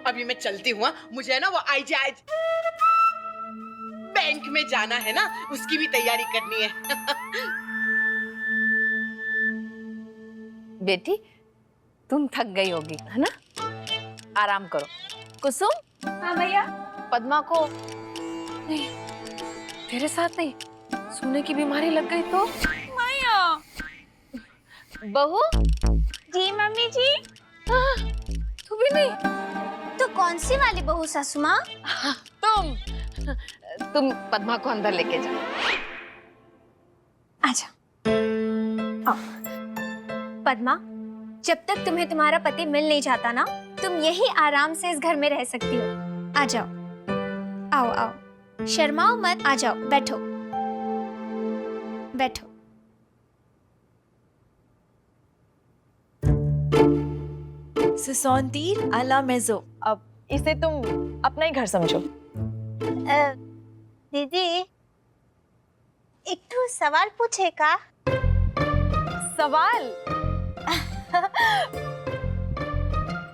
अभी मैं चलती हूँ। मुझे है ना वो आई बैंक में जाना है ना, उसकी भी तैयारी करनी है। बेटी तुम थक गई होगी है ना, आराम करो। कुसुम। हाँ भैया। पद्मा को नहीं, तेरे साथ नहीं, सोने की बीमारी लग गई तो? भैया। बहू। जी मम्मी जी। तू भी नहीं? तो कौन सी वाली बहू सासू माँ? तुम पद्मा को अंदर लेके जाओ। आजा। पद्मा, जब तक तुम्हें तुम्हारा पति मिल नहीं जाता ना, तुम यही आराम से इस घर में रह सकती हो। आ जाओ, आओ आओ, शर्माओ मत, आ जाओ, बैठो बैठो। सुसौंतीर आला मेजो। अब इसे तुम अपना ही घर समझो। दीदी, एक तो सवाल पूछे का? सवाल?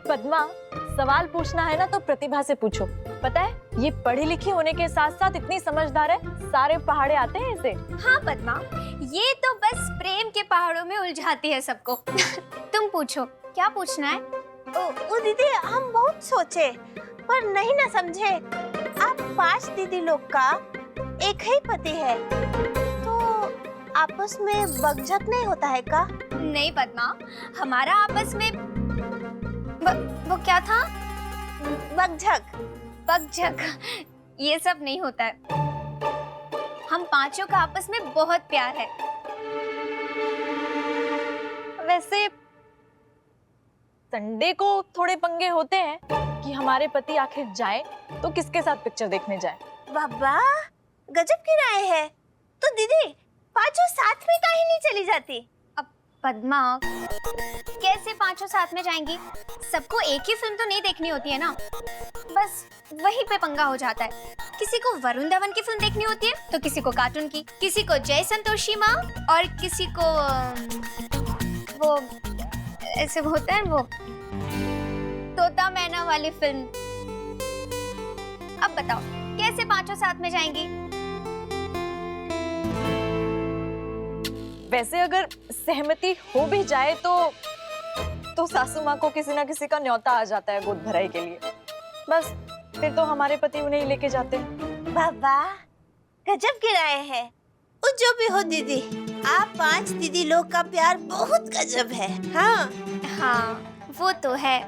पद्मा, सवाल पूछना है ना तो प्रतिभा से पूछो। पता है ये पढ़ी लिखी होने के साथ साथ इतनी समझदार है, सारे पहाड़े आते हैं इसे। हाँ पद्मा, ये तो बस प्रेम के पहाड़ों में उलझाती है सबको। तुम पूछो, क्या पूछना है? ओ दीदी, हम बहुत सोचे पर नहीं ना समझे। आप 5 दीदी लोग का एक ही पति है, तो आपस में बकझक नहीं होता है का? नहीं पद्मा, हमारा आपस में वो क्या था? बकझक। बकझक ये सब नहीं होता है। हम पांचों का आपस में बहुत प्यार है। वैसे संडे को थोड़े पंगे होते हैं कि हमारे पति आखिर जाए तो किसके साथ पिक्चर देखने जाए। बाबा, गजब की राय है। तो दीदी 5 साथ में काहे नहीं चली जाती? अब पद्मा, कैसे पांचों साथ में जाएंगी? सबको एक ही फिल्म तो नहीं देखनी होती है ना, बस वहीं पे पंगा हो जाता है। किसी को वरुण धवन की फिल्म देखनी होती है तो किसी को कार्टून की, किसी को जय संतोषी माँ और किसी को वो ऐसे होता है वो तोता मैना वाली फिल्म। अब बताओ कैसे पांचों साथ में जाएंगी? वैसे अगर सहमति हो भी जाए तो सासू माँ को किसी ना किसी का न्योता आ जाता है गोद भराई के लिए। बस फिर तो हमारे पति उन्हें लेके जाते हैं। बाबा, गजब की राय है। वो जो भी हो दीदी, आप 5 दीदी लोग का प्यार बहुत गजब है। हाँ हाँ, वो तो है।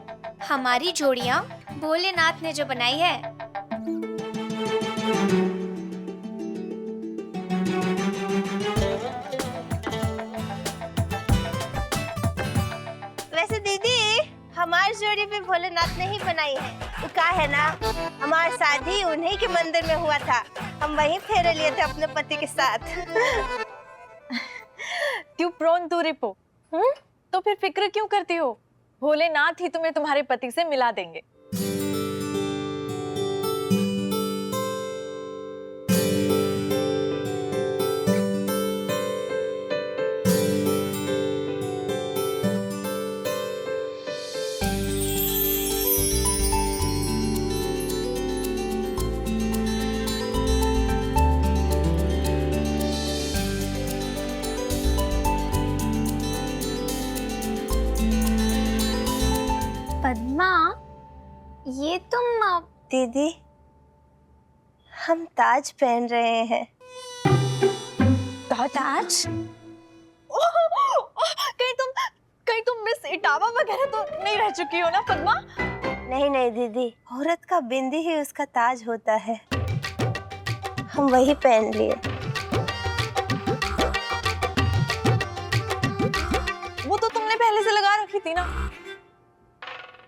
हमारी जोड़ियाँ भोलेनाथ ने जो बनाई है। वैसे दीदी, हमारी जोड़ी भी भोलेनाथ ने ही बनाई है। तो क्या है ना, हमारी शादी उन्हीं के मंदिर में हुआ था। हम वहीं फेरे लिए थे अपने पति के साथ। क्यों प्रोन तू रिपो? तो फिर फिक्र क्यों करती हो? भोलेनाथ ही तुम्हें तुम्हारे पति से मिला देंगे। पद्मा, ये तुम दीदी, हम ताज पहन रहे हैं। ताज? कहीं तुम मिस इटावा वगैरह तो नहीं रह चुकी हो ना पद्मा? नहीं नहीं दीदी, औरत का बिंदी ही उसका ताज होता है। हम वही पहन लिए। वो तो तुमने पहले से लगा रखी थी ना।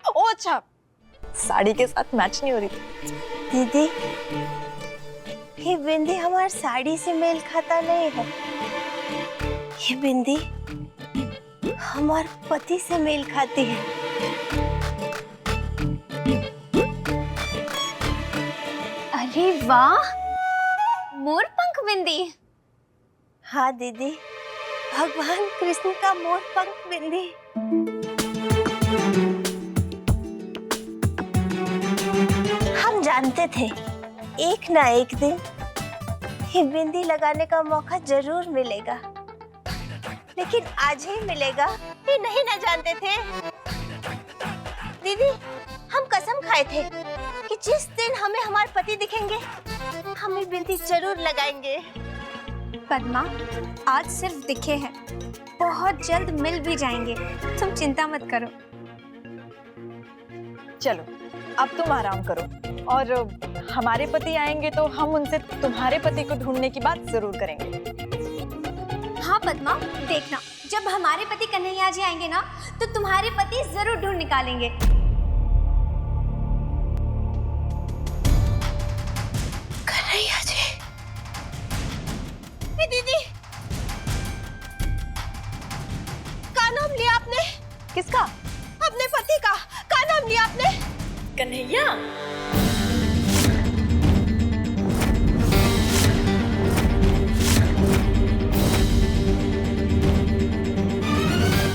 ओ अच्छा, साड़ी के साथ मैच नहीं हो रही थी। दीदी, ये बिंदी हमारी साड़ी से मेल खाता नहीं है। ये बिंदी हमारे पति से मेल खाती है। अरे वाह, मोर पंख बिंदी। हाँ दीदी, भगवान कृष्ण का मोर पंख बिंदी। जानते थे एक ना एक दिन ये बिंदी लगाने का मौका जरूर मिलेगा, लेकिन आज ही मिलेगा ये नहीं ना जानते थे। दीदी, हम कसम खाए थे कि जिस दिन हमें हमारे पति दिखेंगे हम ये बिंदी जरूर लगाएंगे। पद्मा, आज सिर्फ दिखे हैं, बहुत जल्द मिल भी जाएंगे, तुम चिंता मत करो। चलो अब तुम आराम करो, और हमारे पति आएंगे तो हम उनसे तुम्हारे पति को ढूंढने की बात जरूर करेंगे। हाँ पद्मा, देखना जब हमारे पति कन्हैया जी आएंगे ना तो तुम्हारे पति जरूर ढूंढ निकालेंगे। कन्हैया जी। दीदी, का नाम लिया आपने? किसका? अपने पति का नाम लिया आपने? कन्हैया।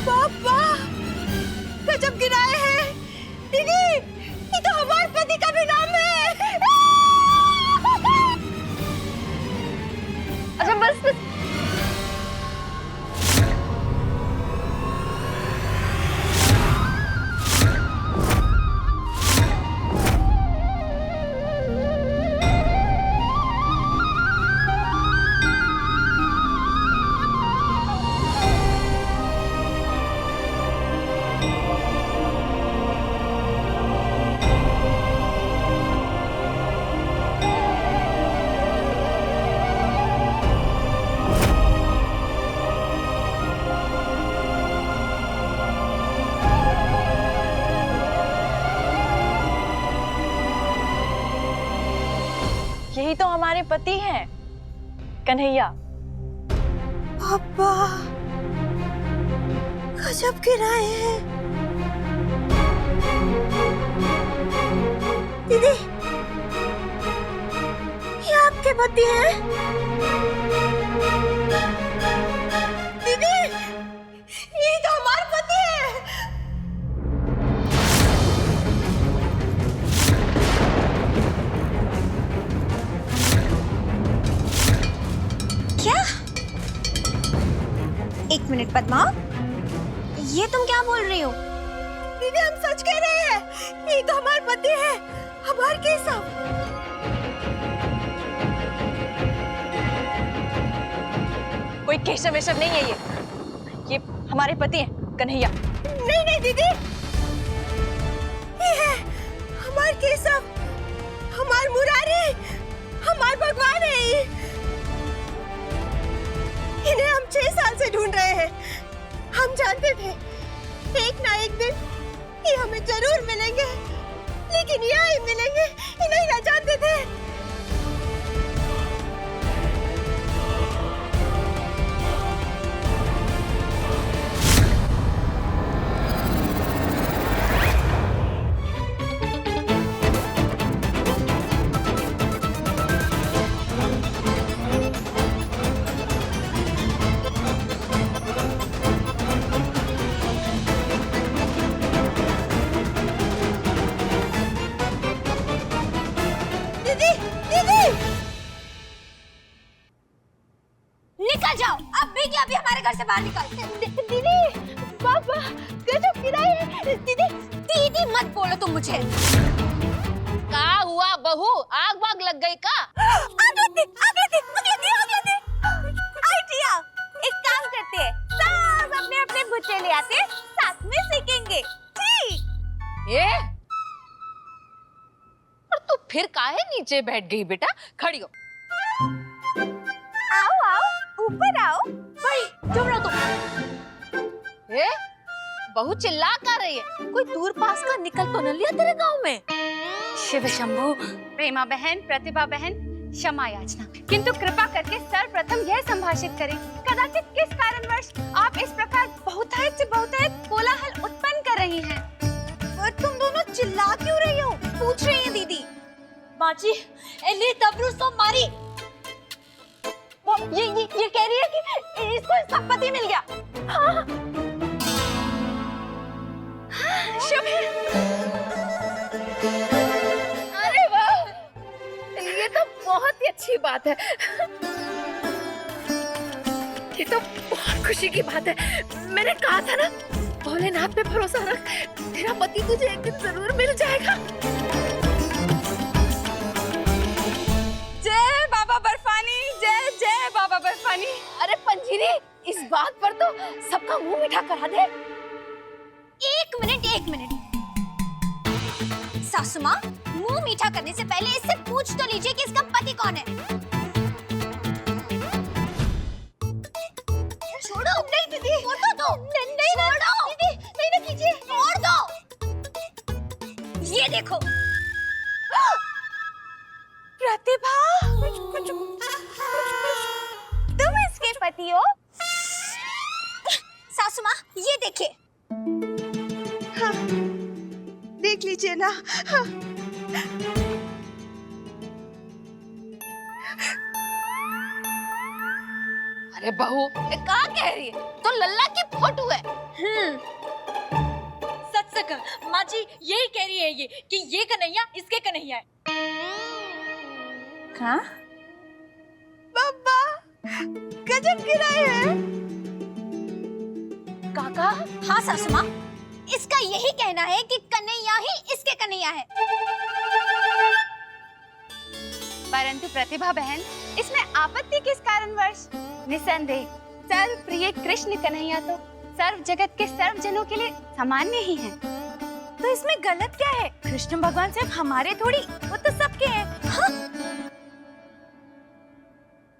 पापा, गजब गिराए हैं। दीदी, ये तो हमारे पति का भी नाम है। अच्छा बस। यही तो हमारे पति हैं, कन्हैया। पापा, गजब गिराए हैं। दीदी, ये आपके पति हैं? दीदी, ये तो हमारे पति हैं। क्या? एक मिनट पद्मा, ये तुम क्या बोल रही हो? दीदी, हम सच कह रहे हैं, ये तो हमारे पति हैं, हमारे केशव। कोई केशव वेशव नहीं है ये हमारे पति हैं, कन्हैया। नहीं नहीं दीदी, ये है हमारे केशव, हमारे मुरारी, हमारे भगवान है ये। इन्हें हम 6 साल से ढूंढ रहे हैं। हम जानते थे एक ना एक दिन ये हमें जरूर मिलेंगे, लेकिन यहाँ ही मिलेंगे ये नहीं ना जानते थे। निकल जाओ, अभी के अभी हमारे घर से बाहर निकल। दीदी, पापा, गजब गिराए हैं। दीदी, दीदी मत बोलो तुम मुझे। का हुआ बहू, आग वाग लग गई का? आग लगी। आइडिया, एक काम करते हैं, सब अपने अपने भुट्टे ले आते हैं, साथ में सेकेंगे। ठीक। ये और तू फिर काहे नीचे बैठ गई बेटा? खड़ी हो। आओ आओ, ऊपर आओ। चुप रहो तुम। ये बहू चिल्ला कर रही है, कोई दूर पास का निकल तो न लिया तेरे गांव में? शिव शंभु, प्रेमा बहन, प्रतिभा बहन, क्षमा याचना, किंतु कृपा करके सर्वप्रथम यह संभाषित करें, कदाचित किस कारणवश आप इस प्रकार बहुतायत से बहुतायत कोलाहल उत्पन्न कर रही हैं। और तुम दोनों चिल्ला क्यों रही हो? पूछ रही है दीदी। माची, एली तबरू सो मारी। वो ये कह रही है कि इसको इसका पति मिल गया। हाँ। अरे वाह, बात है। ये तो बहुत खुशी की बात है। मैंने कहा था ना, भोलेनाथ पे भरोसा रख, तेरा पति तुझे एक दिन जरूर मिल जाएगा। जय बाबा बर्फानी, जय जय बाबा बर्फानी। अरे पंजीरी, इस बात पर तो सबका मुंह मीठा करा दे। एक मिनट। सासू माँ, मुंह मीठा करने से पहले इससे पूछ तो लीजिए कि इसका पति कौन है। छोड़ो। नहीं दीदी, छोड़ दो। नहीं छोड़ो दीदी, नहीं ना कीजिए, छोड़ दो। ये देखो, प्रतिभा, तुम इसके पति हो? सासू माँ ये देखिए। हाँ, देख लीजिए ना। हाँ। अरे बहू, ये क्या कह रही है? तो लल्ला की फोटो है। सच से कह, माँ जी यही कह रही है ये कि ये कन्हैया इसके कन्हैया है। हाँ? बाबा, गजब गिराए हैं। काका। हाँ सासू माँ, इसका यही कहना है कि कन्हैया ही इसके कन्हैया है। परंतु प्रतिभा बहन, इसमें आपत्ति किस कारणवश? निसंदेह सर्व प्रिय कृष्ण कन्हैया तो सर्व जगत के सर्व जनों के लिए सामान्य ही हैं। तो इसमें गलत क्या है? कृष्ण भगवान सिर्फ हमारे थोड़ी, वो तो सबके हैं। हाँ?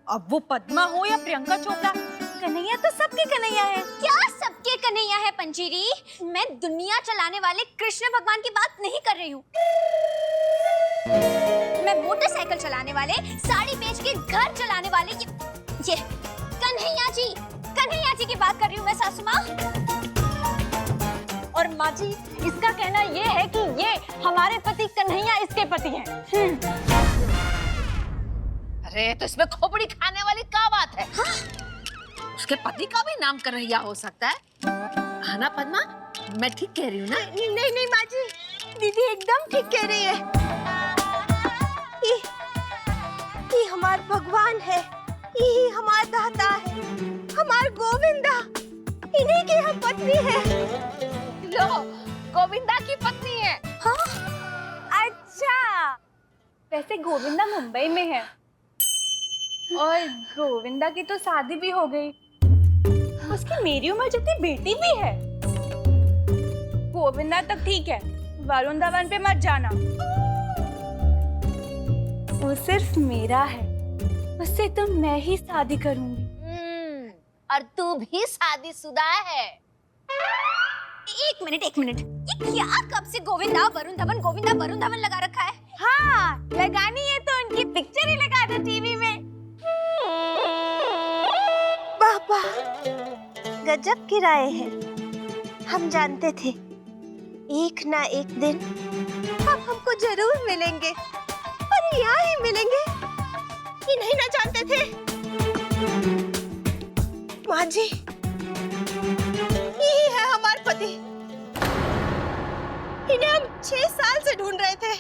अब वो पद्मा हो या प्रियंका चोपड़ा, कन्हैया तो सबके कन्हैया है। क्या सबके कन्हैया है पंजीरी? मैं दुनिया चलाने वाले कृष्ण भगवान की बात नहीं कर रही हूँ। मैं मोटरसाइकिल चलाने वाले, साड़ी बेच के घर चलाने वाले ये कन्हैया जी की बात कर रही हूँ मैं सासू माँ। और माँ जी इसका कहना ये है कि ये हमारे पति कन्हैया इसके पति हैं। अरे तो इसमें खोपड़ी खाने वाली क्या बात है? हाँ? उसके पति का भी नाम कन्हैया हो सकता है। है ना पद्मा? मैं ठीक कह रही हूँ ना? नहीं माँ जी, दीदी एकदम ठीक कह रही है। ये हमार भगवान है, यही हमार दाता है, हमार गोविंदा, इन्हीं की हम पत्नी है। लो, गोविंदा की पत्नी है। हाँ? अच्छा, वैसे गोविंदा मुंबई में है और गोविंदा की तो शादी भी हो गई। उसकी मेरी उम्र जितनी बेटी भी है। गोविंदा तक ठीक है, वरुण धवन पे मत जाना। वो सिर्फ मेरा है, उससे तो मैं ही शादी करूंगी। और तू भी शादीशुदा है। एक मिनट, ये क्या कब से गोविंदा वरुण धवन लगा रखा है? हाँ, लगानी है तो उनकी पिक्चर ही लगा दो टीवी में। बाबा, गजब गिराए हैं। हम जानते थे एक ना एक दिन आप हमको जरूर मिलेंगे, और यहाँ ही मिलेंगे, ये नहीं ना जानते थे। माँ जी, यही है हमारे पति। इन्हें हम 6 साल से ढूंढ रहे थे।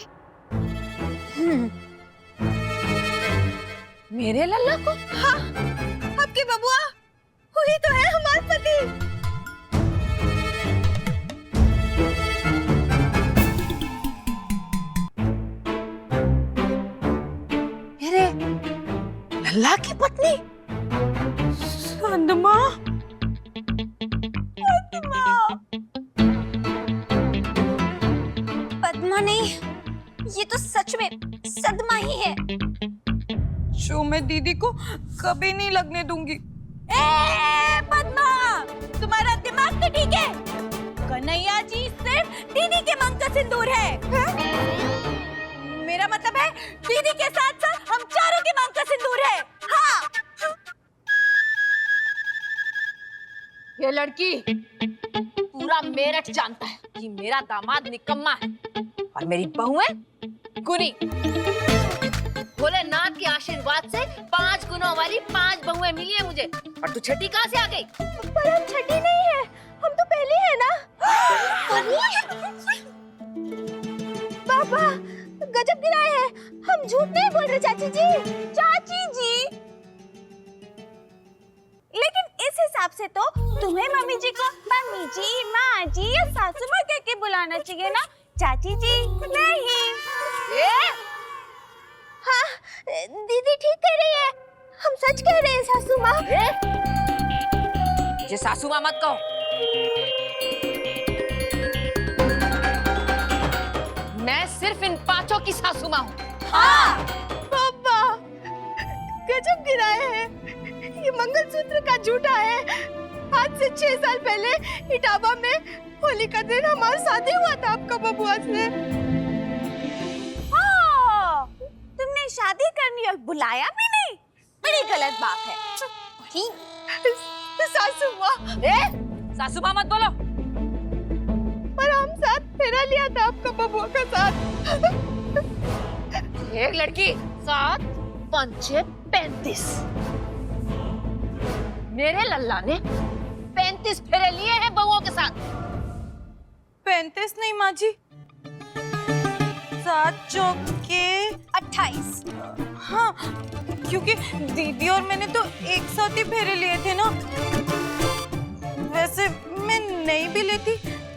मेरे लल्ला को? हाँ, आपकी बबुआ वही तो है हमारे पति। अरे लल्ला की पत्नी? संदमा, पद्मा नहीं, ये तो सच में सदमा ही है। जो मैं दीदी को कभी नहीं लगने दूंगी। पद्मा, तुम्हारा दिमाग तो ठीक है। कन्हैया जी सिर्फ दीदी के मांग का सिंदूर है। मेरा मतलब है दीदी के साथ साथ हम चारों के मांग का सिंदूर है। हाँ। ये लड़की पूरा मेरठ जानता है कि मेरा दामाद निकम्मा है और मेरी बहुएं गुनी। भोलेनाथ के आशीर्वाद से 5 गुनों वाली 5 बहुएं मिली है मुझे। और तू छठी कहाँ से आ गई? पर हम छठी नहीं है, हम तो पहले है ना। बाबा, गजब गिराए हैं। हम झूठ नहीं बोल रहे चाची जी। चाची से तो तुम्हें मम्मी जी को मम्मी जी, माँ जी या सासू माँ कह के बुलाना चाहिए ना, चाची जी नहीं। हाँ दीदी ठीक कह रही है, हम सच कह रहे हैं सासू माँ। ये सासू माँ मत कहो। मैं सिर्फ इन पांचों की सासू माँ हूँ। हाँ पापा गजब गिराए हैं, ये मंगलसूत्र का झूठा है। आज से 6 साल पहले इटावा में होली का दिन हमारा शादी हुआ था आपका बबुआ से। हाँ, तुमने शादी करनी और बुलाया भी नहीं, बड़ी गलत बात है। सासू माँ, सासू माँ मत बोलो। पर हम साथ फेरा लिया था आपका बबुआ का साथ। एक लड़की 7 5 6 35। मेरे लल्ला ने 35 फेरे लिए हैं बहुओं के साथ। 35 नहीं माँ जी, 7 चौके 28। हाँ, क्योंकि दीदी और मैंने तो एक साथ ही फेरे लिए थे ना। वैसे मैं नहीं भी लेती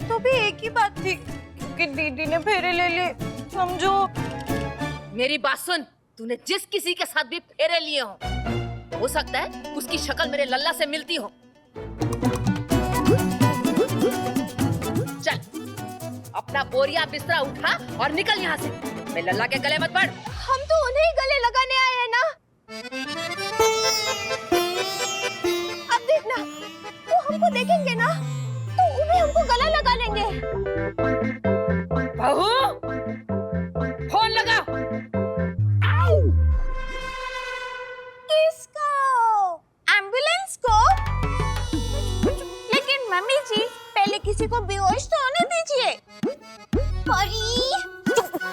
तो भी एक ही बात थी, क्योंकि दीदी ने फेरे ले लिए, समझो। मेरी बात सुन, तूने जिस किसी के साथ भी फेरे लिए हो सकता है उसकी शक्ल मेरे लल्ला से मिलती हो। चल अपना बोरिया बिस्तरा उठा और निकल यहाँ से। मेरे लल्ला के गले मत पड़। हम तो उन्हें गले लगाने आए हैं ना। अब देखना, वो हमको देखेंगे ना तो उन्हें हमको गला लगा लेंगे। बहू फोन लगा। किसको? एम्बुलेंस को? लेकिन मम्मी जी पहले किसी को बेहोश तो होने दीजिए।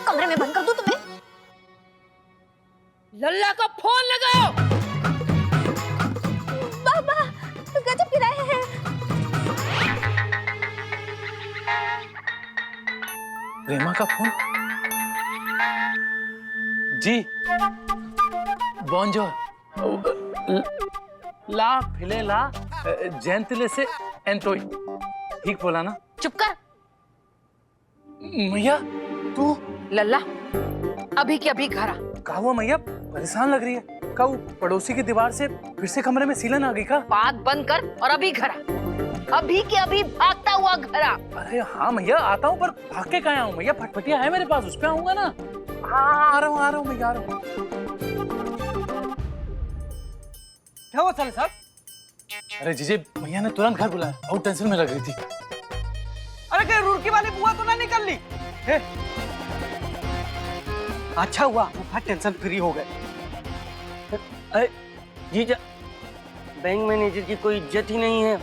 कमरे में बंद कर दूं तुम्हें? लल्ला को फोन लगाओ। बाबा गजब गिराए हैं। प्रेमा का फोन। जी बॉन्जोर ला फिले ला जैंतले से एंतोई, ठीक बोला ना? चुप कर। मैया तू लल्ला अभी के अभी घर आ। का हुआ मैया? परेशान लग रही है। का वो पड़ोसी की दीवार से फिर से कमरे में सीलन आ गई का? बात बंद कर और अभी घर आ। अभी के अभी भागता हुआ घर आ। अरे हाँ मैया आता हूँ, पर भाग के कहाँ आऊँ मैया? फटफटिया है मेरे पास, उस पे आऊंगा ना। हाँ आ रहा हूँ मैया, आ रहा हूँ। क्या हुआ साले साहब? अरे जीजे मैया ने तुरंत घर बुलाया, बहुत टेंशन में लग रही थी। अरे कहीं रुड़की वाली बुआ तो ना निकल ली? अच्छा हुआ फूफा टेंशन फ्री हो गए। अरे जीजा, बैंक मैनेजर की कोई इज्जत ही नहीं है।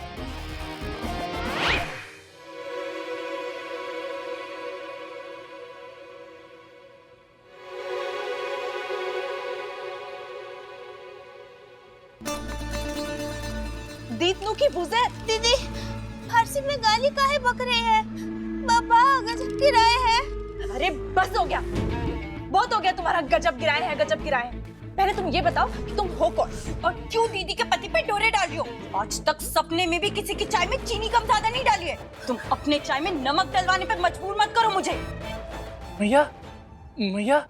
दीदनू की बुज़े दीदी फारसी में गाली काहे बक रहे हैं? बाबा गजब गिराए हैं। अरे बस हो गया, बहुत हो गया तुम्हारा गजब गिराए हैं, गजब गिराए हैं। पहले तुम ये बताओ कि तुम हो कौन और क्यों दीदी के पति पे डोरे डाल रही हो? आज तक सपने में भी किसी की चाय में चीनी कम ज्यादा नहीं डाली है। तुम अपने चाय में नमक डलवाने पे मजबूर मत करो मुझे। मैया मैया